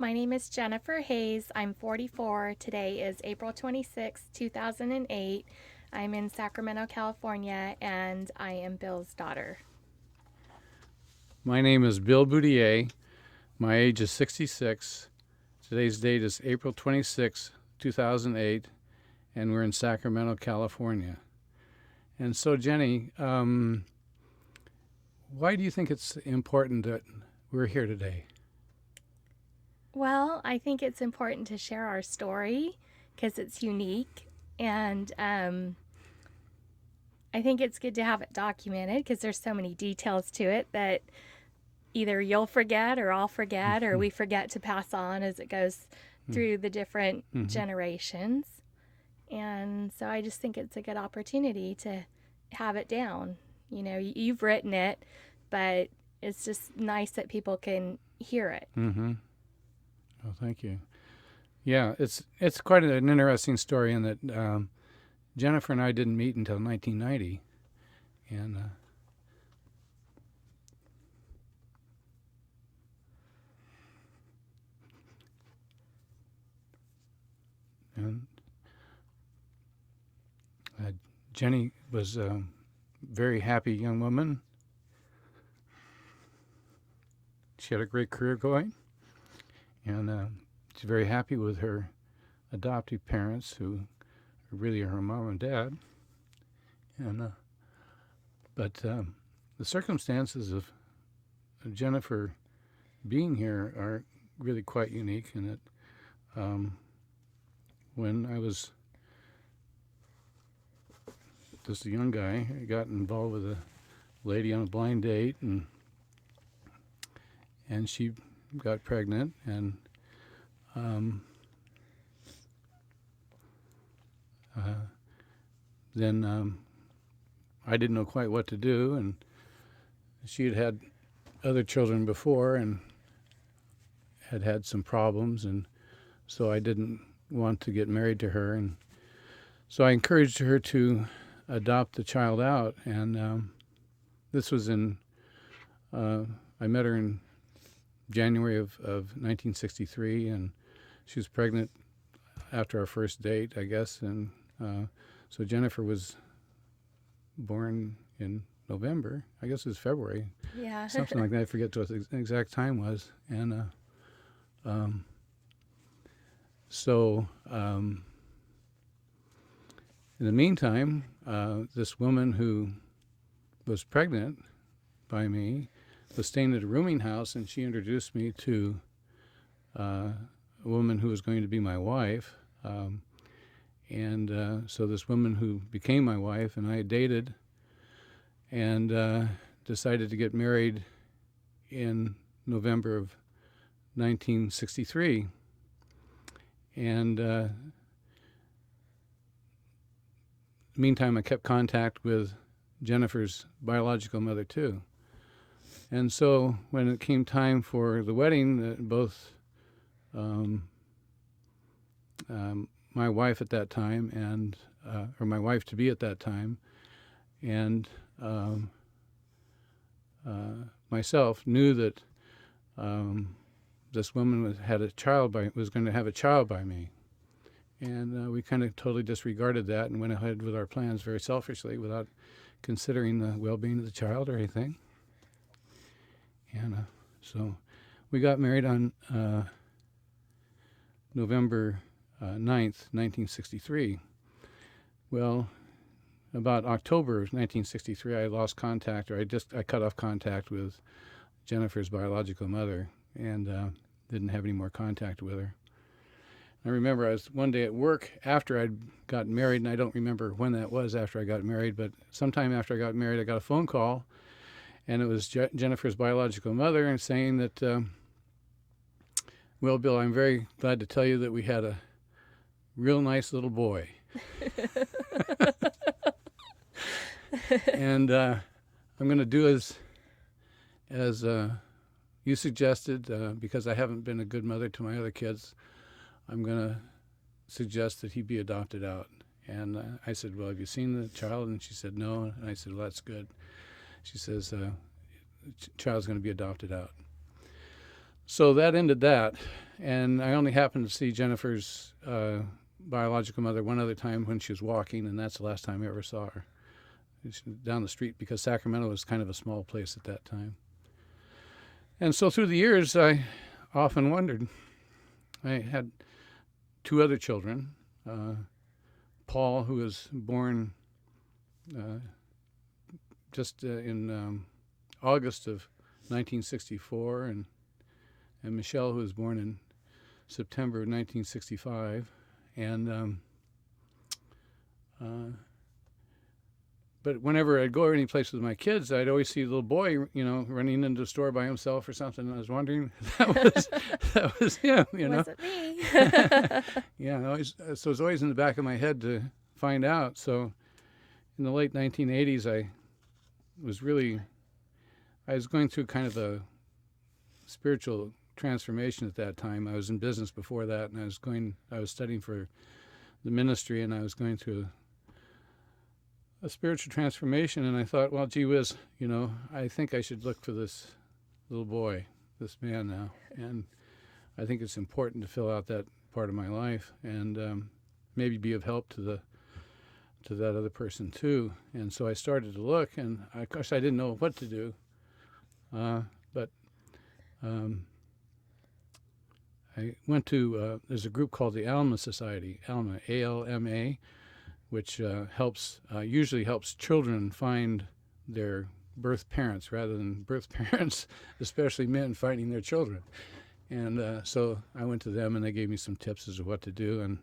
My name is Jennifer Hayes. I'm 44. Today is April 26, 2008. I'm in Sacramento, California, and I am Bill's daughter. My name is Bill Boudier. My age is 66. Today's date is April 26, 2008, and we're in Sacramento, California. And so, Jenny, why do you think it's important that we're here today? Well, I think it's important to share our story because it's unique, and I think it's good to have it documented because there's so many details to it that either you'll forget or I'll forget or we forget to pass on as it goes through the different generations. And so I just think it's a good opportunity to have it down. You know, you've written it, but it's just nice that people can hear it. Mm-hmm. Oh, thank you. Yeah, it's quite an interesting story in that Jennifer and I didn't meet until 1990, and Jenny was a very happy young woman. She had a great career going, and she's very happy with her adoptive parents, who really are her mom and dad. And but the circumstances of Jennifer being here are really quite unique in that when I was just a young guy, I got involved with a lady on a blind date, and she got pregnant, and then I didn't know quite what to do, and she had had other children before and had some problems, and so I didn't want to get married to her, and so I encouraged her to adopt the child out, and this was I met her in January of 1963, and she was pregnant after our first date, I guess, and so Jennifer was born in November. I guess it was February. Yeah. Something like that. I forget what the exact time was. And so in the meantime, this woman who was pregnant by me was staying at a rooming house, and she introduced me to a woman who was going to be my wife. So this woman who became my wife and I dated, and decided to get married in November of 1963. And meantime, I kept contact with Jennifer's biological mother too. And so when it came time for the wedding, both my wife at that time and or my wife to be at that time and myself knew that this woman was going to have a child by me, and we kind of totally disregarded that and went ahead with our plans very selfishly without considering the well-being of the child or anything. And so we got married on November 9th, 1963. Well, about October of 1963, I lost contact, or I cut off contact with Jennifer's biological mother, and didn't have any more contact with her. I remember I was one day at work after I'd gotten married, and I don't remember when that was after I got married, but sometime after I got married, I got a phone call, and it was Jennifer's biological mother, and saying that, well, Bill, I'm very glad to tell you that we had a real nice little boy. And I'm going to do as you suggested, because I haven't been a good mother to my other kids. I'm going to suggest that he be adopted out. And I said, well, have you seen the child? And she said, no. And I said, well, that's good. She says, the child's going to be adopted out. So that ended that. And I only happened to see Jennifer's biological mother one other time when she was walking, and that's the last time I ever saw her. She was down the street, because Sacramento was kind of a small place at that time. And so through the years, I often wondered. I had 2 other children. Paul, who was born just in August of 1964, and Michelle, who was born in September of 1965. And but whenever I'd go any place with my kids, I'd always see a little boy, running into the store by himself or something. And I was wondering, that was him, Was it me? Yeah, so it was always in the back of my head to find out. So in the late 1980s, I was going through kind of a spiritual transformation at that time. I was in business before that, and I was studying for the ministry, and I was going through a spiritual transformation, and I thought, well, gee whiz, I think I should look for this little boy, this man now, and I think it's important to fill out that part of my life, and maybe be of help to that other person too. And so I started to look, and of course I didn't know what to do, but I went to there's a group called the Alma Society, Alma, ALMA, which usually helps children find their birth parents rather than birth parents, especially men, finding their children. And so I went to them, and they gave me some tips as to what to do. And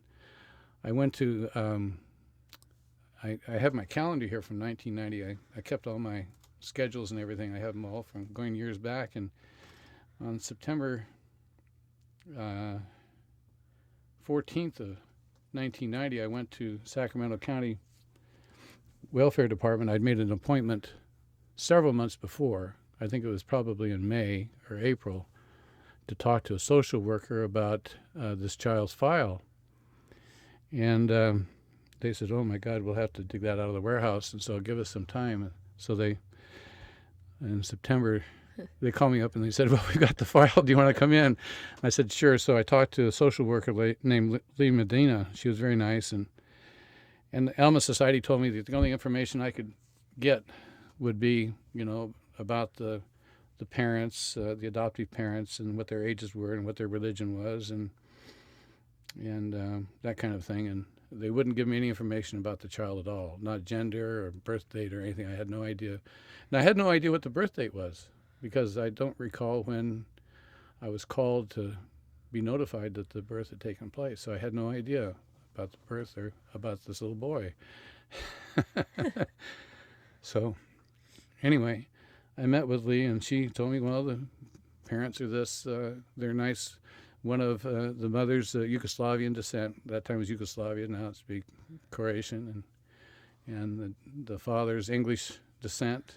I went to, I have my calendar here from 1990. I kept all my schedules and everything. I have them all from going years back. And on September 14th of 1990, I went to Sacramento County Welfare Department. I'd made an appointment several months before. I think it was probably in May or April, to talk to a social worker about this child's file. And they said, oh my God, we'll have to dig that out of the warehouse, and so give us some time. So in September, they called me up and they said, well, we've got the file. Do you want to come in? I said, sure. So I talked to a social worker named Lee Medina. She was very nice. And the Alma Society told me that the only information I could get would be, about the parents, the adoptive parents, and what their ages were and what their religion was, and that kind of thing. And they wouldn't give me any information about the child at all, not gender or birth date or anything. I had no idea. And I had no idea what the birth date was, because I don't recall when I was called to be notified that the birth had taken place. So I had no idea about the birth or about this little boy. So anyway, I met with Lee, and she told me, well, the parents are this, they're nice. One of the mother's Yugoslavian descent. That time it was Yugoslavia, now it's Croatian. And the father's English descent.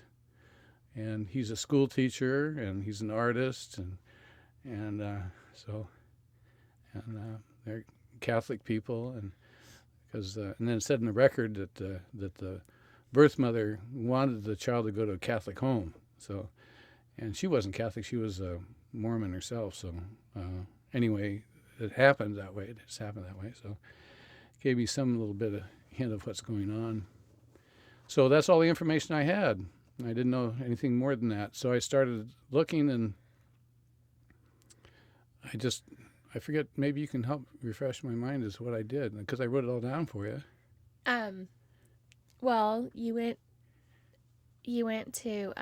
And he's a school teacher, and he's an artist, and they're Catholic people, and then it said in the record that the birth mother wanted the child to go to a Catholic home. So, and she wasn't Catholic; she was a Mormon herself. So, anyway, it happened that way. It just happened that way. So, it gave me some little bit of hint of what's going on. So that's all the information I had. I didn't know anything more than that. So I started looking, and I forget, maybe you can help refresh my mind as to what I did, because I wrote it all down for you. Well, you went to,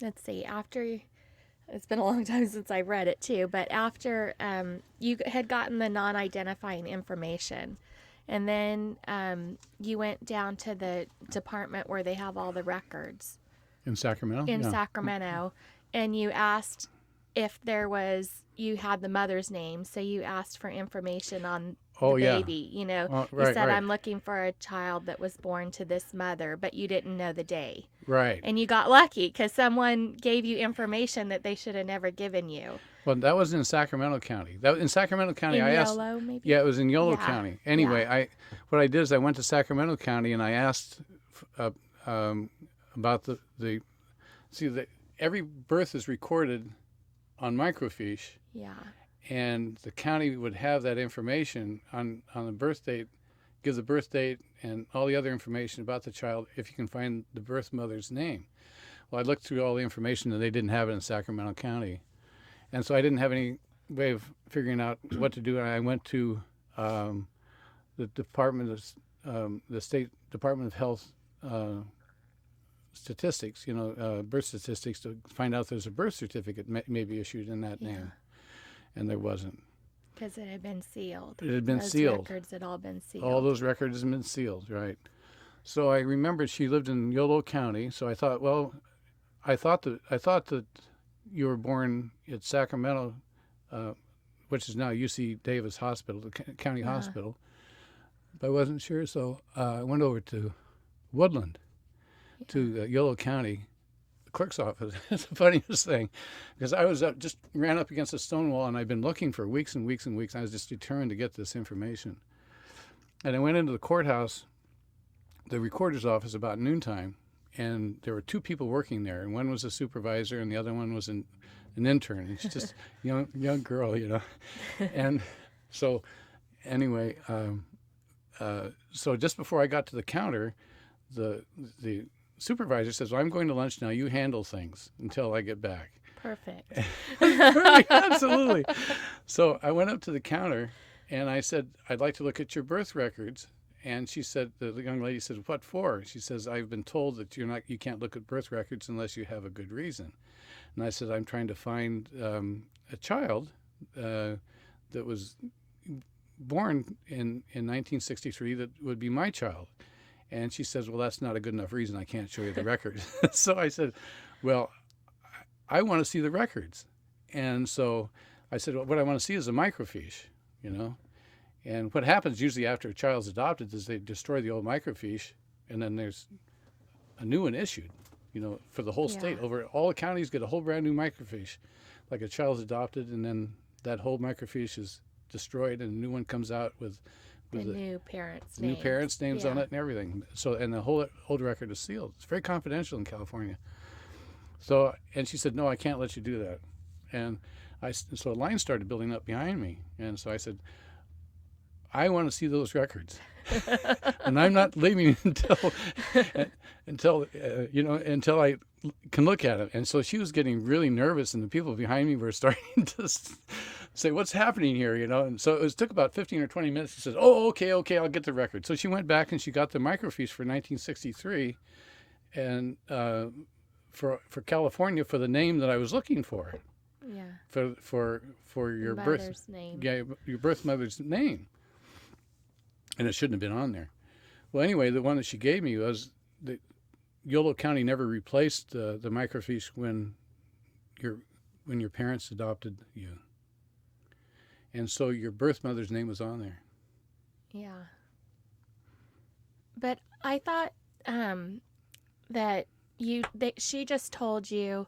let's see, after, it's been a long time since I read it too, but after you had gotten the non-identifying information, and then you went down to the department where they have all the records. In Sacramento? In Sacramento. And you asked if you had the mother's name. So you asked for information on the baby. Right, you said, right. I'm looking for a child that was born to this mother, but you didn't know the day. Right. And you got lucky because someone gave you information that they should have never given you. Well, that was in Sacramento County. In Sacramento County, I asked. Yolo, maybe? Yeah, it was in Yolo County. Anyway, what I did is I went to Sacramento County, and I asked about every birth is recorded on microfiche. Yeah. and the county would have that information on the birth date, give the birth date and all the other information about the child if you can find the birth mother's name. Well, I looked through all the information and they didn't have it in Sacramento County. And so I didn't have any way of figuring out what to do. And I went to the the State Department of Health statistics, birth statistics, to find out there's a birth certificate may be issued in that name. And there wasn't. Because it had been sealed. It had been those sealed. Records had all been sealed. All those records had been sealed, right. So I remembered she lived in Yolo County. So I thought, well, I thought that you were born at Sacramento, which is now UC Davis Hospital, the county hospital. But I wasn't sure, so I went over to Woodland, to Yolo County clerk's office. It's the funniest thing, because I was just ran up against a stone wall, and I'd been looking for weeks and weeks and weeks. I was just determined to get this information. And I went into the courthouse, the recorder's office, about noontime, and there were two people working there, and one was a supervisor and the other one was an intern. And she's just young girl, And so anyway, so just before I got to the counter, the supervisor says, well, I'm going to lunch now. You handle things until I get back. Perfect. Absolutely. So I went up to the counter and I said, I'd like to look at your birth records. And she said, the young lady said, what for? She says, I've been told that you can't look at birth records unless you have a good reason. And I said, I'm trying to find a child that was born in 1963 that would be my child. And she says, well, that's not a good enough reason. I can't show you the records. So I said, well, I want to see the records. And so I said, well, what I want to see is a microfiche, And what happens usually after a child's adopted is they destroy the old microfiche, and then there's a new one issued, for the whole state. Over all the counties get a whole brand new microfiche, like a child's adopted, and then that whole microfiche is destroyed, and a new one comes out with the new parents' names on it and everything. So, and the whole old record is sealed. It's very confidential in California. So, and she said, no, I can't let you do that. And so a line started building up behind me. And so I said, I want to see those records. And I'm not leaving until I can look at it. And so she was getting really nervous, and the people behind me were starting to say, what's happening here, And so it took about 15 or 20 minutes. She said, oh, okay, I'll get the record. So she went back and she got the microfiche for 1963, and for California, for the name that I was looking for. Yeah. For your birth name. Yeah, your birth mother's name. And it shouldn't have been on there. Well, anyway, the one that she gave me was that Yolo County never replaced the microfiche when your parents adopted you. And so your birth mother's name was on there. Yeah. But I thought that she just told you,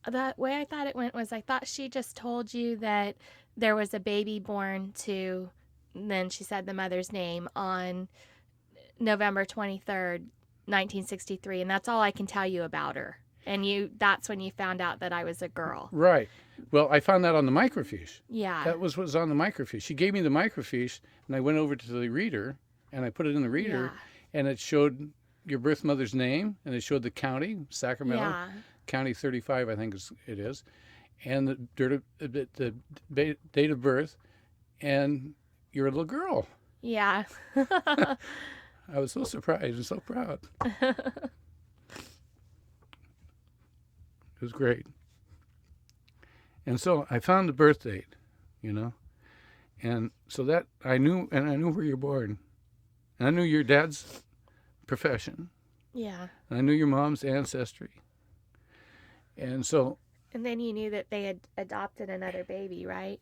the way I thought it went was I thought she just told you that there was a baby born to, then she said the mother's name on November 23rd, 1963, and that's all I can tell you about her. And that's when you found out that I was a girl. Right. Well, I found that on the microfiche. Yeah. That was on the microfiche. She gave me the microfiche, and I went over to the reader, and I put it in the reader, and it showed your birth mother's name, and it showed the county, Sacramento, County 35, I think it is, and the date of birth, and you're a little girl. Yeah. I was so surprised and so proud. It was great. And so I found the birth date, and so that I knew where you're born. And I knew your dad's profession. Yeah. And I knew your mom's ancestry. And so. And then you knew that they had adopted another baby, right?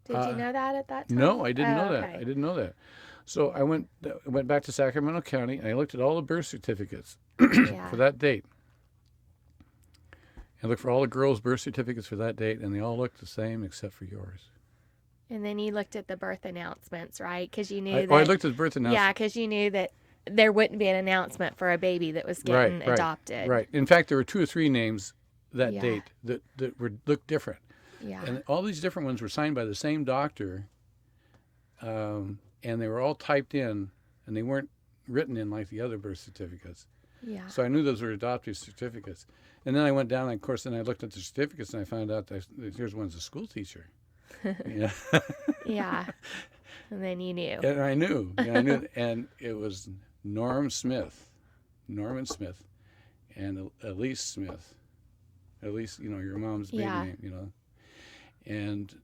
Did you know that at that time? No, I didn't know that. Okay. I didn't know that. So I went back to Sacramento County, and I looked at all the birth certificates for that date. I looked for all the girls' birth certificates for that date, and they all looked the same except for yours. And then you looked at the birth announcements, right? Because you knew I looked at the birth announcements. Yeah, because you knew that there wouldn't be an announcement for a baby that was getting adopted. Right. In fact, there were 2 or 3 names that date that looked different. Yeah. And all these different ones were signed by the same doctor, and they were all typed in, and they weren't written in like the other birth certificates. Yeah. So I knew those were adoptive certificates. And then I went down, and of course, then I looked at the certificates, and I found out that here's one's a school teacher. Yeah. Yeah. And then you knew. And I knew. Yeah, I knew. And it was Norman Smith, and Elise Smith. Elise, your mom's baby name, And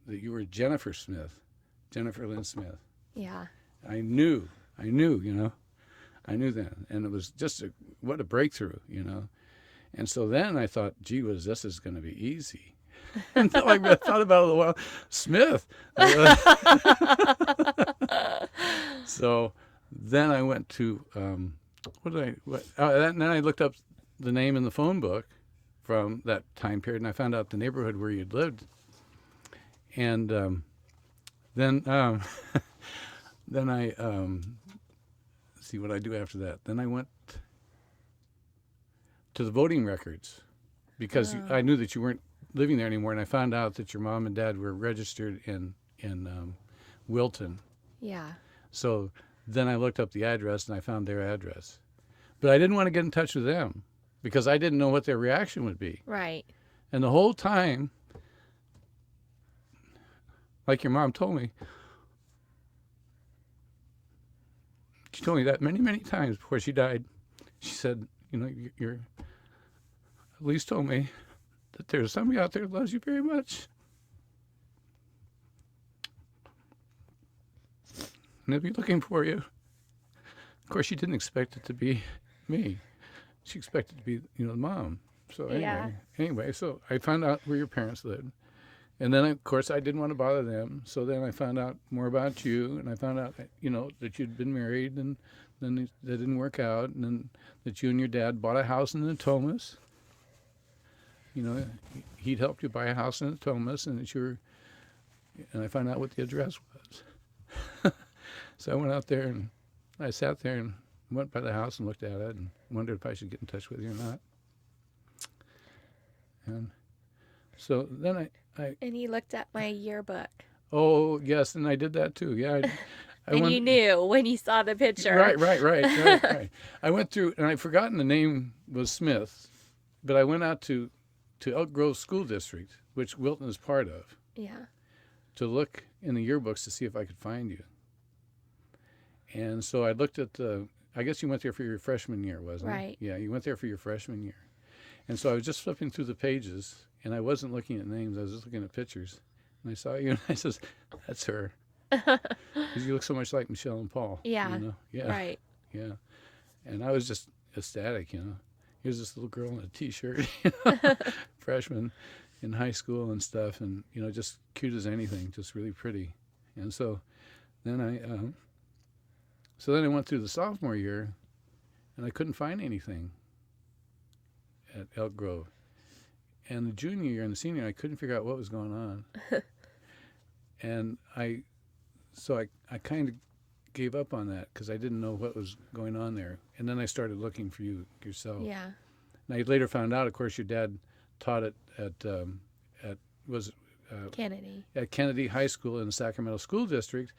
that you were Jennifer Lynn Smith. Yeah. I knew, I knew then. And it was just what a breakthrough, And so then I thought, gee whiz, this is going to be easy. Until I thought about it a while. Smith. So then I went to, then I looked up the name in the phone book from that time period, and I found out the neighborhood where you'd lived. And then I, see what I do after that. Then I went to the voting records because I knew that you weren't living there anymore, and I found out that your mom and dad were registered in Wilton. Yeah. So then I looked up the address, and I found their address. But I didn't want to get in touch with them because I didn't know what their reaction would be. Right. And the whole time, like your mom told me, she told me that many, many times before she died. She said, your Elise told me that there's somebody out there that loves you very much. And they'll be looking for you. Of course, she didn't expect it to be me. She expected it to be, the mom. So anyway, so I found out where your parents lived. And then, of course, I didn't want to bother them. So then I found out more about you, and I found out, that you'd been married, and then that didn't work out, and then that you and your dad bought a house in the Thomas. He'd helped you buy a house in the Thomas, and I found out what the address was. So I went out there, and I sat there and went by the house and looked at it and wondered if I should get in touch with you or not. And so then And you looked at my yearbook. Oh, yes, and I did that too. Yeah. You knew when you saw the picture. Right. I went through, and I'd forgotten the name was Smith, but I went out to Elk Grove School District, which Wilton is part of. Yeah. To look in the yearbooks to see if I could find you. And so I looked at I guess you went there for your freshman year, wasn't it? Right. Yeah, you went there for your freshman year. And so I was just flipping through the pages, and I wasn't looking at names. I was just looking at pictures. And I saw you, and I says, that's her. Because you look so much like Michelle and Paul. Yeah. Yeah. Right. Yeah. And I was just ecstatic, Here's this little girl in a T-shirt, freshman in high school and stuff, and, just cute as anything, just really pretty. And so then I went through the sophomore year, and I couldn't find anything at Elk Grove. And the junior year and the senior year, I couldn't figure out what was going on. And I kind of gave up on that because I didn't know what was going on there. And then I started looking for you yourself. Yeah. And I later found out, of course, your dad taught at Kennedy. At Kennedy High School in the Sacramento School District.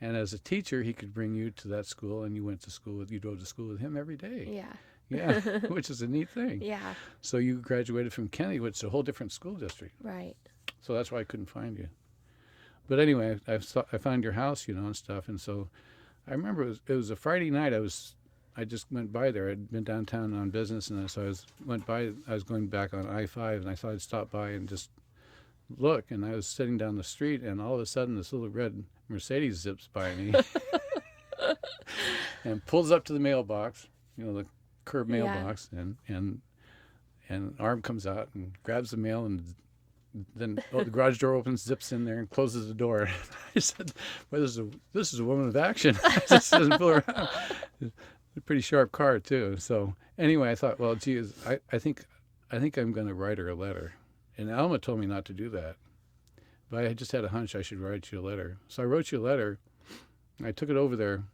And as a teacher, he could bring you to that school, and you drove to school with him every day. Yeah. Yeah, which is a neat thing. Yeah. So you graduated from Kennedy, which is a whole different school district. Right. So that's why I couldn't find you. But anyway, I found your house, and stuff. And so I remember it was a Friday night. I just went by there. I'd been downtown on business, and so I was going back on I-5, and I thought I'd stop by and just look. And I was sitting down the street, and all of a sudden this little red Mercedes zips by me and pulls up to the mailbox, the curb mailbox, and an arm comes out and grabs the mail, and then the garage door opens, zips in there, and closes the door. I said, "Well, this is a woman of action." I just doesn't pull around. It's a pretty sharp car too. So anyway, I thought, well, geez, I think I'm going to write her a letter. And Alma told me not to do that, but I just had a hunch I should write you a letter. So I wrote you a letter. I took it over there.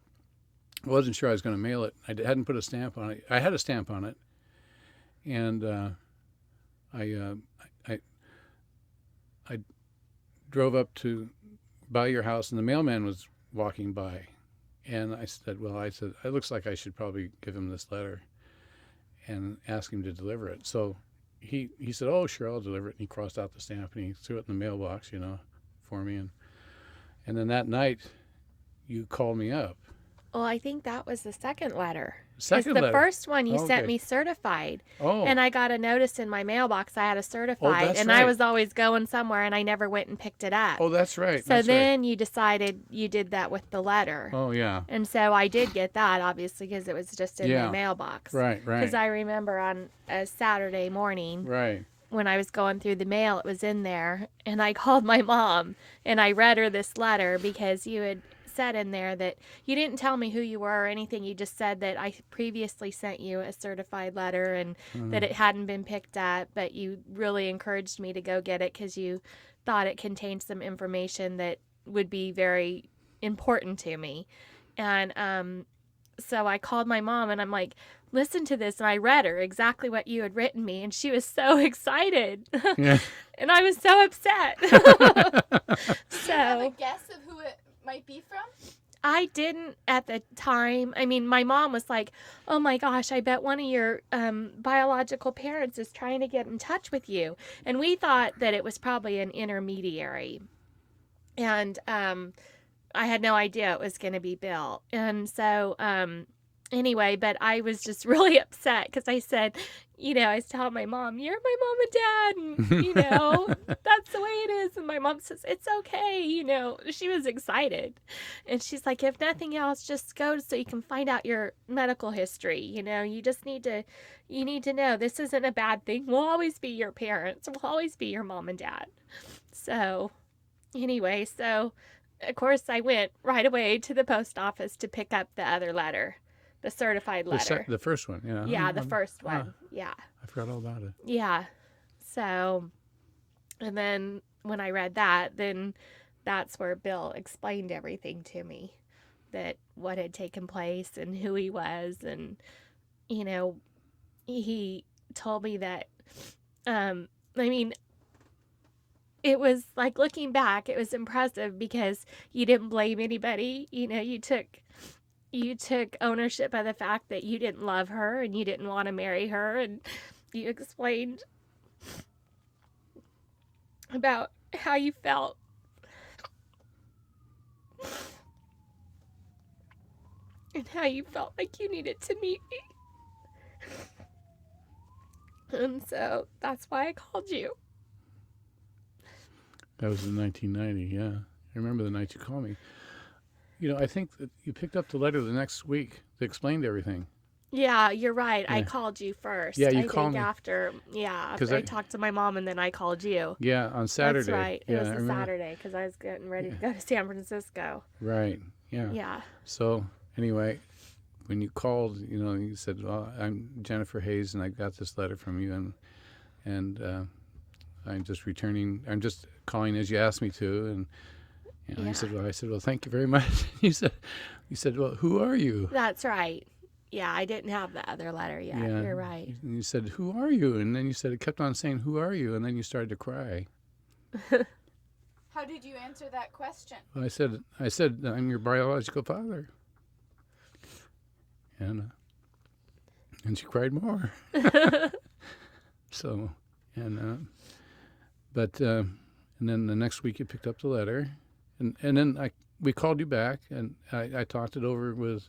I wasn't sure I was going to mail it. I hadn't put a stamp on it. I had a stamp on it, and I drove up to by your house, and the mailman was walking by, and I said, it looks like I should probably give him this letter and ask him to deliver it. So he said, oh, sure, I'll deliver it. And he crossed out the stamp and he threw it in the mailbox, for me. And then that night, you called me up. Well, I think that was the second letter. Second the letter. first one you sent Okay. me certified. Oh. And I got a notice in my mailbox I had a certified. that's and right. I was always going somewhere and I never went and picked it up. Oh, that's right. So that's then right. you decided you did that with the letter. Oh, yeah. And so I did get that, obviously, because it was just in my mailbox. Right. Because I remember on a Saturday morning Right. when I was going through the mail, it was in there. And I called my mom and I read her this letter because you had said in there that you didn't tell me who you were or anything. You just said that I previously sent you a certified letter and that it hadn't been picked up, but you really encouraged me to go get it because you thought it contained some information that would be very important to me. And so I called my mom and I'm like, listen to this. And I read her exactly what you had written me. And she was so excited. Yeah. And I was so upset. Do you have a guess of who it might be from? I didn't at the time. I mean, my mom was like, oh my gosh, I bet one of your biological parents is trying to get in touch with you. And we thought that it was probably an intermediary. And I had no idea it was going to be Bill. And so anyway, but I was just really upset because I said, I was telling my mom, you're my mom and dad. And, that's the way it is. And my mom says, it's okay. She was excited. And she's like, if nothing else, just go so you can find out your medical history. You just need to know this isn't a bad thing. We'll always be your parents. We'll always be your mom and dad. So anyway, of course I went right away to the post office to pick up the other letter. The certified letter. The first one, yeah. Yeah, the first one. Yeah. I forgot all about it. Yeah. So, and then when I read that, then that's where Bill explained everything to me, that what had taken place and who he was. And, he told me that, it was like looking back, it was impressive because you didn't blame anybody. You took ownership of the fact that you didn't love her and you didn't want to marry her, and you explained about how you felt. And how you felt like you needed to meet me. And so that's why I called you. That was in 1990, yeah. I remember the night you called me. I think that you picked up the letter the next week that explained everything. Yeah, you're right. Yeah. I called you first. Yeah, you I called think me. After I talked to my mom and then I called you. Yeah, on Saturday. That's right. It Yeah, was I a remember. Saturday because I was getting ready to go to San Francisco. Right, yeah. Yeah. So, anyway, when you called, you said, well, I'm Jennifer Hayes and I got this letter from you and I'm just calling as you asked me to. And Yeah. I said, well, thank you very much. you said, well, who are you? That's right. Yeah, I didn't have the other letter yet. Yeah. You're right. And you said, who are you? And then you said, it kept on saying, who are you? And then you started to cry. How did you answer that question? Well, I said, I'm your biological father. And she cried more. So, but then the next week you picked up the letter, and then we called you back, and I talked it over with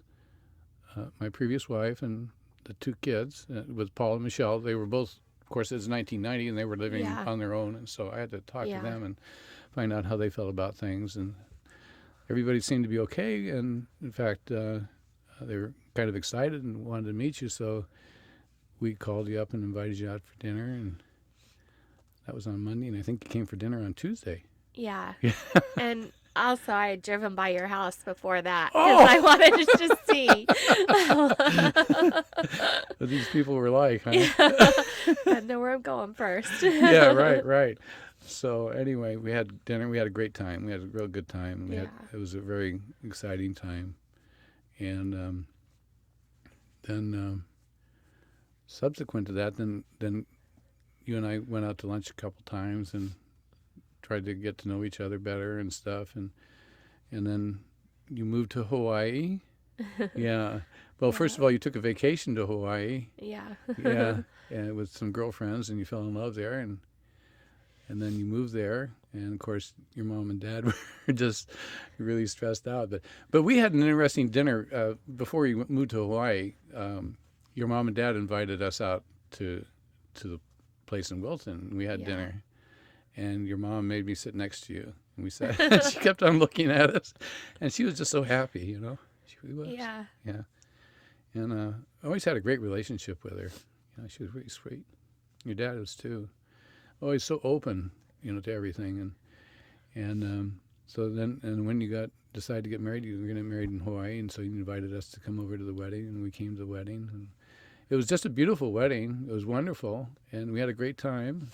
my previous wife and the two kids, with Paul and Michelle. They were both, of course, it was 1990, and they were living on their own, and so I had to talk to them and find out how they felt about things, and everybody seemed to be okay, and in fact, they were kind of excited and wanted to meet you, so we called you up and invited you out for dinner, and that was on Monday, and I think you came for dinner on Tuesday. Yeah. And also, I had driven by your house before that because I wanted to just see What these people were like, huh? I know where I'm going first. Yeah, right. So anyway, we had dinner. We had a great time. We had a real good time. It was a very exciting time. And then subsequent to that, then you and I went out to lunch a couple times and tried to get to know each other better and stuff, and then you moved to Hawaii. Yeah. Well, first of all, you took a vacation to Hawaii. Yeah. Yeah, and with some girlfriends, and you fell in love there, and then you moved there, and of course your mom and dad were just really stressed out. But we had an interesting dinner before we moved to Hawaii. Your mom and dad invited us out to the place in Wilton. We had dinner, and your mom made me sit next to you, and we sat. She kept on looking at us, and she was just so happy, you know. She really was. Yeah. Yeah. And I always had a great relationship with her. You know, she was really sweet. Your dad was too. Always so open, you know, to everything. And so then, and when you decided to get married, you were going to get married in Hawaii, and so you invited us to come over to the wedding, and we came to the wedding. And it was just a beautiful wedding. It was wonderful, and we had a great time.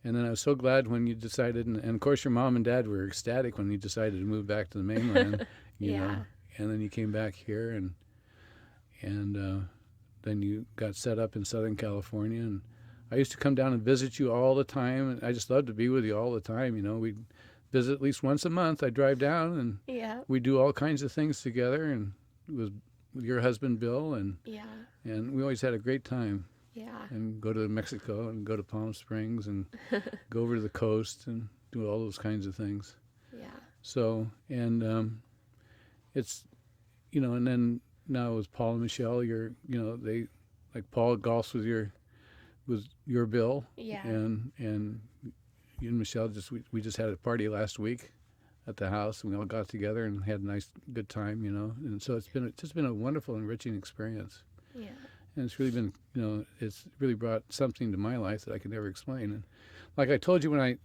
And then I was so glad when you decided, and of course your mom and dad were ecstatic when you decided to move back to the mainland, you know. And then you came back here, and then you got set up in Southern California, and I used to come down and visit you all the time, and I just loved to be with you all the time. You know, we'd visit at least once a month. I'd drive down, and we'd do all kinds of things together, and it was with your husband Bill, and we always had a great time. Yeah. And go to Mexico and go to Palm Springs and go over to the coast and do all those kinds of things. Yeah. So, and it's, you know, and then now with Paul and Michelle, you know, they, like Paul golfs with your Bill. Yeah. And you and Michelle we just had a party last week at the house, and we all got together and had a nice, good time, you know. And so it's just been a wonderful, enriching experience. Yeah. And it's really been, you know, it's really brought something to my life that I can never explain. And like I told you, when I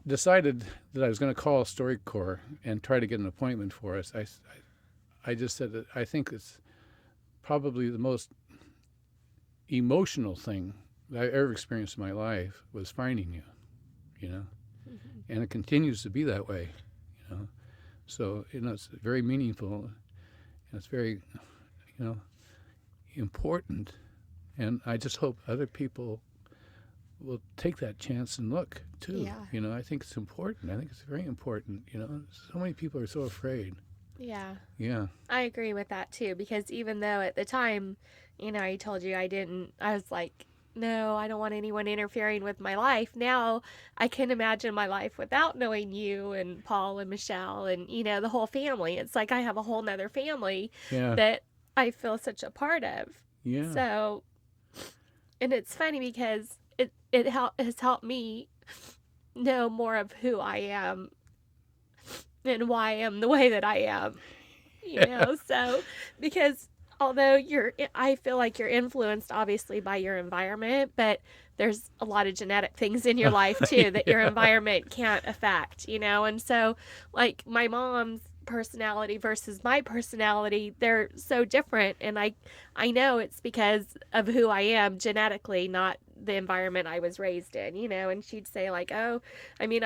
decided that I was going to call StoryCorps and try to get an appointment for us, I just said that I think it's probably the most emotional thing that I ever experienced in my life was finding you, you know. Mm-hmm. And it continues to be that way, you know. So, you know, it's very meaningful, and it's very, you know, important. And I just hope other people will take that chance and look, too. Yeah. You know, I think it's important. I think it's very important, you know. So many people are so afraid. Yeah. Yeah. I agree with that, too, because even though at the time, you know, I told you I was like, no, I don't want anyone interfering with my life. Now I can imagine my life without knowing you and Paul and Michelle and, you know, the whole family. It's like I have a whole nother family that I feel such a part of. Yeah. So, and it's funny because it has helped me know more of who I am and why I am the way that I am, you know. So, because although I feel like you're influenced obviously by your environment, but there's a lot of genetic things in your life too that your environment can't affect, you know. And so, like my mom's personality versus my personality, they're so different, and I know it's because of who I am genetically, not the environment I was raised in, you know. And she'd say like, oh, I mean,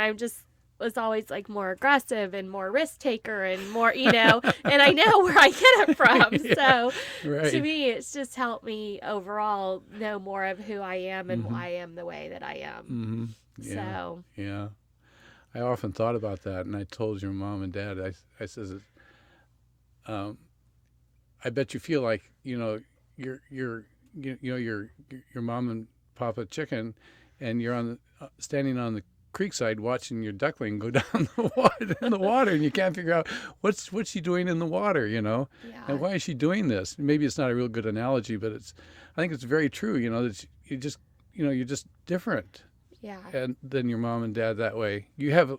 was always like more aggressive and more risk taker and more, you know, and I know where I get it from. So to me, it's just helped me overall know more of who I am and why I am the way that I am. Mm-hmm. Yeah. So yeah, I often thought about that, and I told your mom and dad, I says, I bet you feel like, you know, you're mom and Papa Chicken, and you're standing on the creekside watching your duckling go down the water, and you can't figure out what's she doing in the water, you know. Yeah. And why is she doing this? Maybe it's not a real good analogy, but I think it's very true, you know, that you're just different. Yeah. And then your mom and dad that way. You have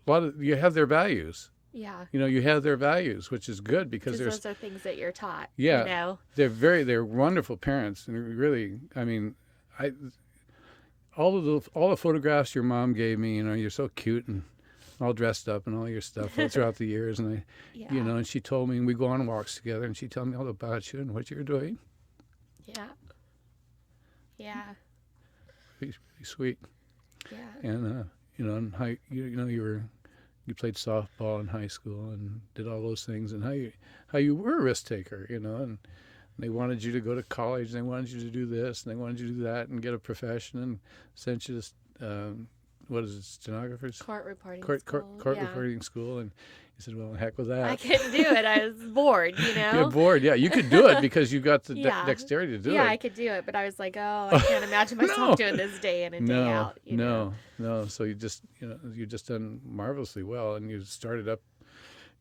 their values. Yeah. You know, you have their values, which is good because those are things that you're taught. Yeah. You know? They're wonderful parents, and really, I mean, all the photographs your mom gave me, you know, you're so cute and all dressed up and all your stuff all throughout the years, and you know, and she told me, and we go on walks together, and she told me all about you and what you're doing. Yeah. Yeah. Really, really sweet. Yeah. And you know, and how you played softball in high school and did all those things, and how you were a risk taker, you know, and they wanted you to go to college, and they wanted you to do this, and they wanted you to do that, and get a profession, and sent you to what is it, stenographers? Court reporting Court school. Yeah. reporting school. And he said, well, heck with that. I couldn't do it. I was bored, you know? You're bored. Yeah, you could do it because you got the Yeah. dexterity to do it. Yeah, I could do it, but I was like, oh, I can't imagine myself doing this day in and day out. You know? No. So you just done marvelously well, and you started up,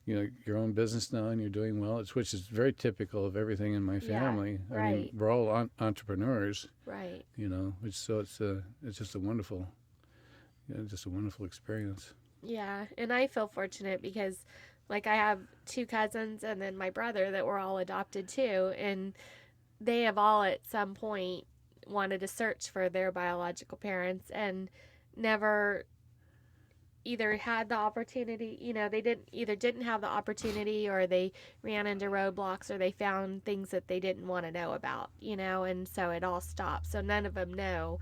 your own business now, and you're doing well. Which is very typical of everything in my family. Yeah, I mean, we're all entrepreneurs. Right. So it's just a wonderful, just a wonderful experience. Yeah, and I feel fortunate because, like, I have 2 cousins and then my brother that were all adopted too, and they have all at some point wanted to search for their biological parents and never either had the opportunity, they didn't have the opportunity, or they ran into roadblocks, or they found things that they didn't want to know about, and so it all stopped. So none of them know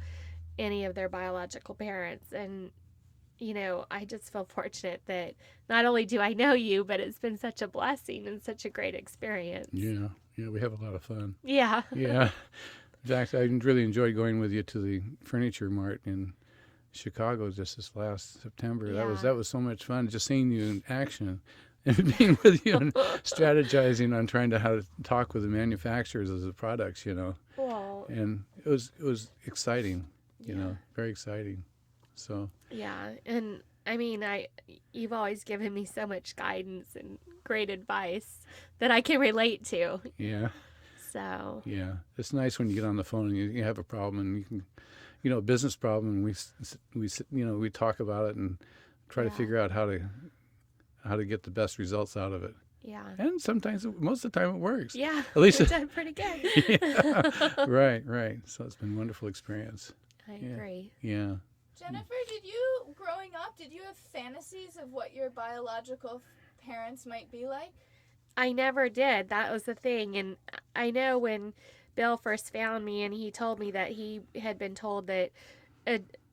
any of their biological parents. And I just feel fortunate that not only do I know you, but it's been such a blessing and such a great experience. Yeah, we have a lot of fun. Yeah. Yeah. In fact, I really enjoyed going with you to the Furniture Mart in Chicago just this last September. Yeah. That was so much fun, just seeing you in action and being with you and strategizing on trying to how to talk with the manufacturers of the products, Well, And it was exciting, very exciting. So yeah, and I mean, you've always given me so much guidance and great advice that I can relate to. yeah. So Yeah, it's nice when you get on the phone and you have a problem and you can, a business problem, and we talk about it and try to figure out how to get the best results out of it. yeah. And sometimes, most of the time, it works. Yeah, At least it's done pretty good. Yeah. Right. So it's been a wonderful experience. I agree. Yeah. Jennifer, growing up, did you have fantasies of what your biological parents might be like? I never did. That was the thing. And I know when Bill first found me and he told me that he had been told that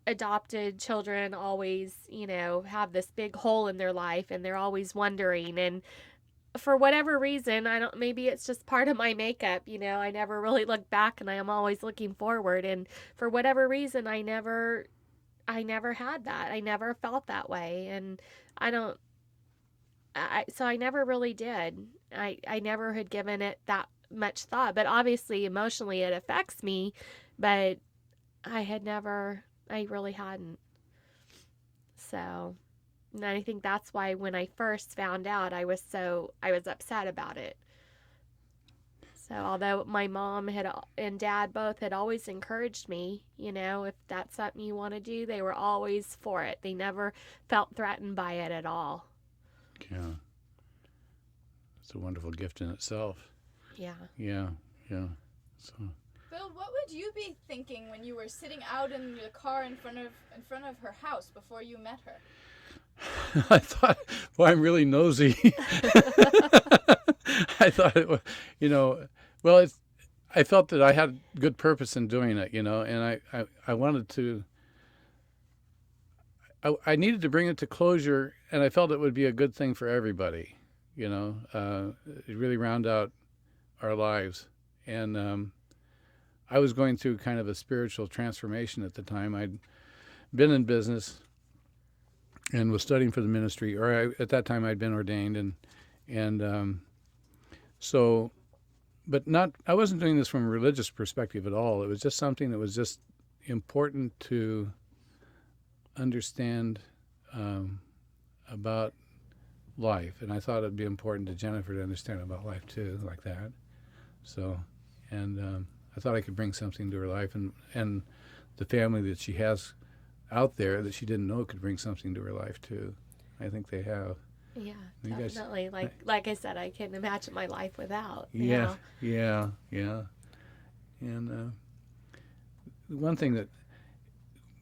adopted children always, have this big hole in their life and they're always wondering. And for whatever reason, maybe it's just part of my makeup, I never really look back and I am always looking forward. And for whatever reason, I never had that. I never felt that way. And so I never really did. I never had given it that much thought, but obviously emotionally it affects me, but I really hadn't. So, and I think that's why when I first found out, I was upset about it. So although my mom and dad both had always encouraged me, if that's something you want to do, they were always for it. They never felt threatened by it at all. Yeah. It's a wonderful gift in itself. Yeah. Yeah. So. Bill, what would you be thinking when you were sitting out in the car in front of her house before you met her? I thought, well, I'm really nosy. I thought it was, I felt that I had good purpose in doing it, and I wanted to, I needed to bring it to closure, and I felt it would be a good thing for everybody, really round out our lives. And I was going through kind of a spiritual transformation at the time. I'd been in business and was studying for the ministry, at that time I'd been ordained, and so, but I wasn't doing this from a religious perspective at all. It was just something that was just important to understand about life, and I thought it'd be important to Jennifer to understand about life too, like that. So, and I thought I could bring something to her life, and the family that she has out there that she didn't know could bring something to her life too. I think they have. Yeah, definitely. Like I said, I can't imagine my life without. Yeah. And one thing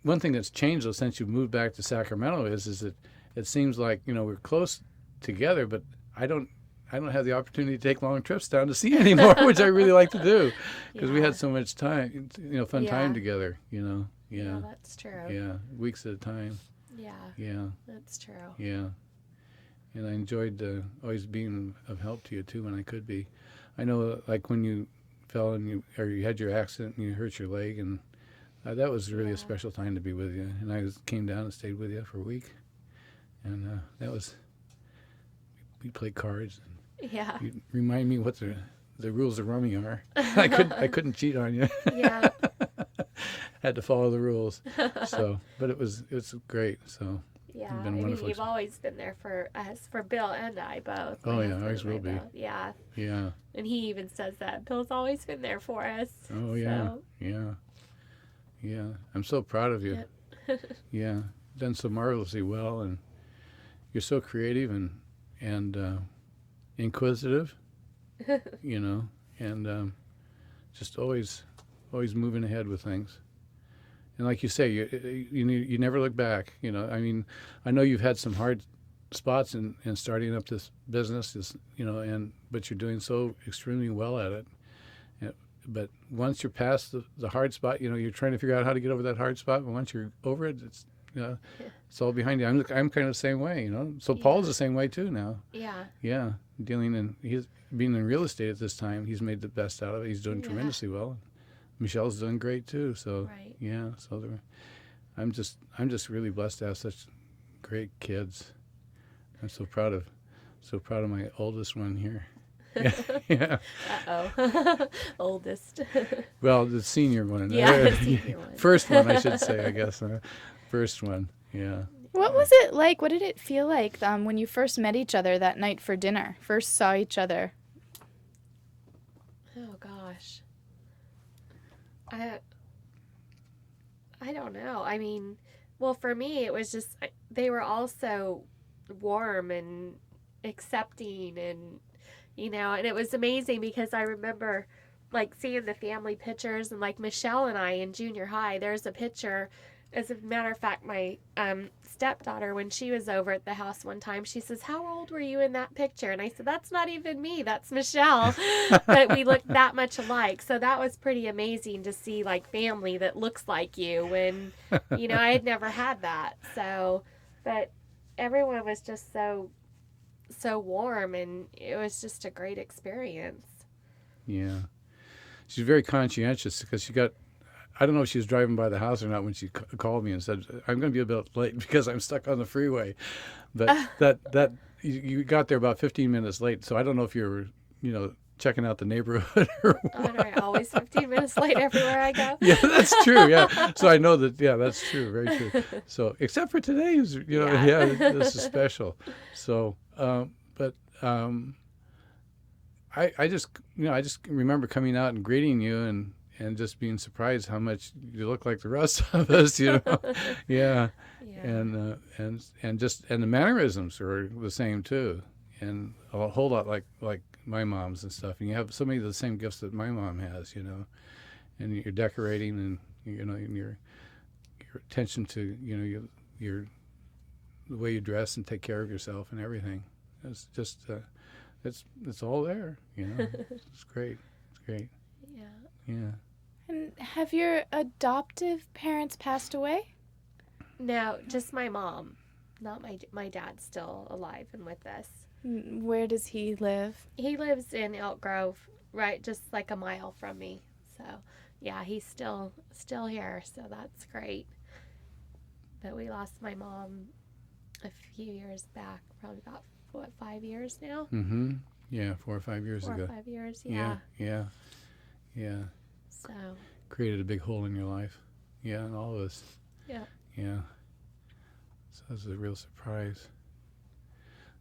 that's changed though since you moved back to Sacramento is that it seems like we're close together, but I don't have the opportunity to take long trips down to see you anymore, which I really like to do because we had so much time, fun time together. Yeah, that's true. Yeah, weeks at a time. Yeah, that's true. Yeah. And I enjoyed always being of help to you too when I could be. I know, like when you fell and you had your accident and you hurt your leg, and That was really Yeah. a special time to be with you. And came down and stayed with you for a week. And we played cards. Yeah. You remind me what the rules of rummy are. I couldn't cheat on you. Yeah. Had to follow the rules. So, but it's great. So, Yeah. it's I been mean, wonderful. you've always been there for us, for Bill and I both. Oh, My yeah, husband always and I will be. both. Yeah. Yeah. And he even says that Bill's always been there for us. Oh, yeah. So, Yeah. Yeah. I'm so proud of you. Yeah. Done so marvelously well, and you're so creative and inquisitive. And just always moving ahead with things. And like you say, you never look back. I mean, I know you've had some hard spots in starting up this business, but you're doing so extremely well at it. But once you're past the hard spot, you're trying to figure out how to get over that hard spot. But once you're over it, it's all behind you. I'm kind of the same way, So Paul's the same way too now. yeah. Yeah, he's being in real estate at this time. He's made the best out of it. He's doing tremendously well. Michelle's doing great too. So Right. yeah, I'm just really blessed to have such great kids. I'm so proud of my oldest one here. Yeah. Uh-oh. Oldest. Well, the senior one. Yeah, the senior one. First one, I should say, I guess. First one, yeah. What was it like? What did it feel like when you first met each other that night for dinner? First saw each other? Oh, gosh. I don't know. I mean, well, for me, it was just, they were all so warm and accepting and, and it was amazing because I remember, like, seeing the family pictures and, like, Michelle and I in junior high, there's a picture. As a matter of fact, my stepdaughter, when she was over at the house one time, she says, "How old were you in that picture?" And I said, "That's not even me. That's Michelle." But we looked that much alike. So that was pretty amazing to see, like, family that looks like you when, I had never had that. So, but everyone was just so warm, and it was just a great experience. Yeah. She's very conscientious because I don't know if she was driving by the house or not when she called me and said, "I'm going to be a bit late because I'm stuck on the freeway." But you got there about 15 minutes late, so I don't know if you were, checking out the neighborhood or what. I'm always 15 minutes late everywhere I go. Yeah, that's true. Yeah, so I know that. Yeah, that's true. Very true. So except for today, this is special. So, I just remember coming out and greeting you and just being surprised how much you look like the rest of us, Yeah. And the mannerisms are the same too, and a whole lot like my mom's and stuff. And you have so many of the same gifts that my mom has, and you're decorating and and your attention to your the way you dress and take care of yourself and everything. It's just it's all there, It's great. It's great. Yeah. Yeah. And have your adoptive parents passed away? No, just my mom. Not my dad's still alive and with us. Where does he live? He lives in Elk Grove, right, just like a mile from me. So, yeah, he's still here, so that's great. But we lost my mom a few years back, probably about 5 years now? Mm-hmm. Yeah, 4 or 5 years 4 ago. or 5 years, yeah. Yeah. So. Created a big hole in your life. Yeah, and all of us. Yeah. Yeah. So it was a real surprise.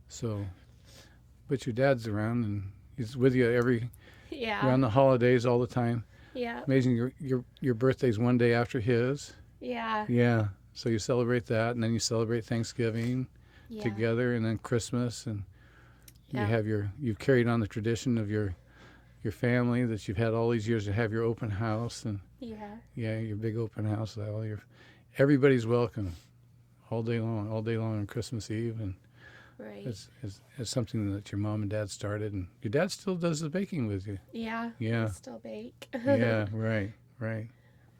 So, but your dad's around and he's with you around the holidays all the time. Yeah. Amazing. Your birthday's one day after his. Yeah. Yeah. So you celebrate that, and then you celebrate Thanksgiving together, and then Christmas, and you've carried on the tradition of your family that you've had all these years to have your open house, and your big open house. Everybody's welcome all day long on Christmas Eve, and right. It's something that your mom and dad started, and your dad still does the baking with you. Yeah. Yeah. I still bake. Yeah. Right.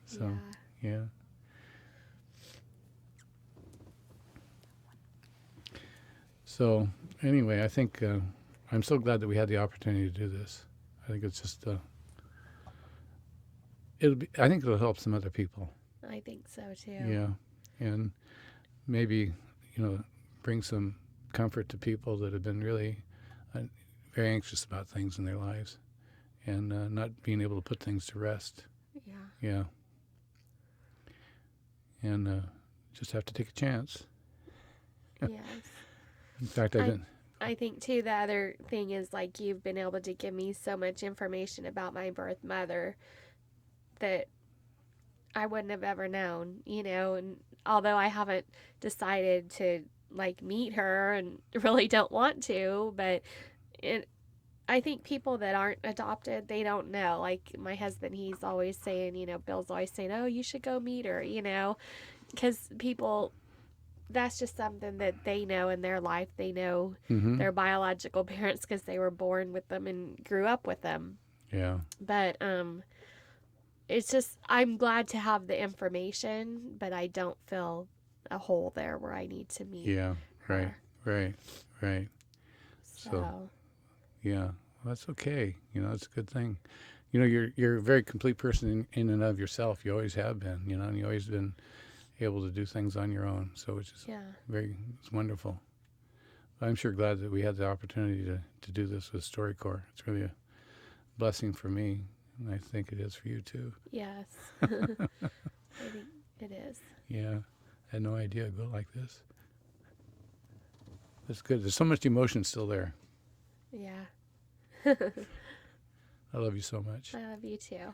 So yeah. So anyway, I think I'm so glad that we had the opportunity to do this. I think it's just I think it'll help some other people. I think so too. Yeah, and maybe, bring some comfort to people that have been really very anxious about things in their lives, and not being able to put things to rest. Yeah. Yeah, and just have to take a chance. Yes. In fact, I didn't. I think too the other thing is like you've been able to give me so much information about my birth mother that I wouldn't have ever known, and although I haven't decided to like meet her and really don't want to, but I think people that aren't adopted, they don't know. Like my husband, he's always saying, Bill's always saying, "Oh, you should go meet her," because people, that's just something that they know in their life. They know Mm-hmm. their biological parents because they were born with them and grew up with them. Yeah. But it's just, I'm glad to have the information, but I don't feel a hole there where I need to meet. Yeah. Right. her. Right. So Yeah, well, that's okay. It's a good thing. You're a very complete person in and of yourself. You always have been. And you always been able to do things on your own. So which is it's wonderful. I'm sure glad that we had the opportunity to do this with StoryCorps. It's really a blessing for me, and I think it is for you too. yes, I think it is. Yeah, I had no idea it'd go like this. That's good. There's so much emotion still there. Yeah. I love you so much. I love you too.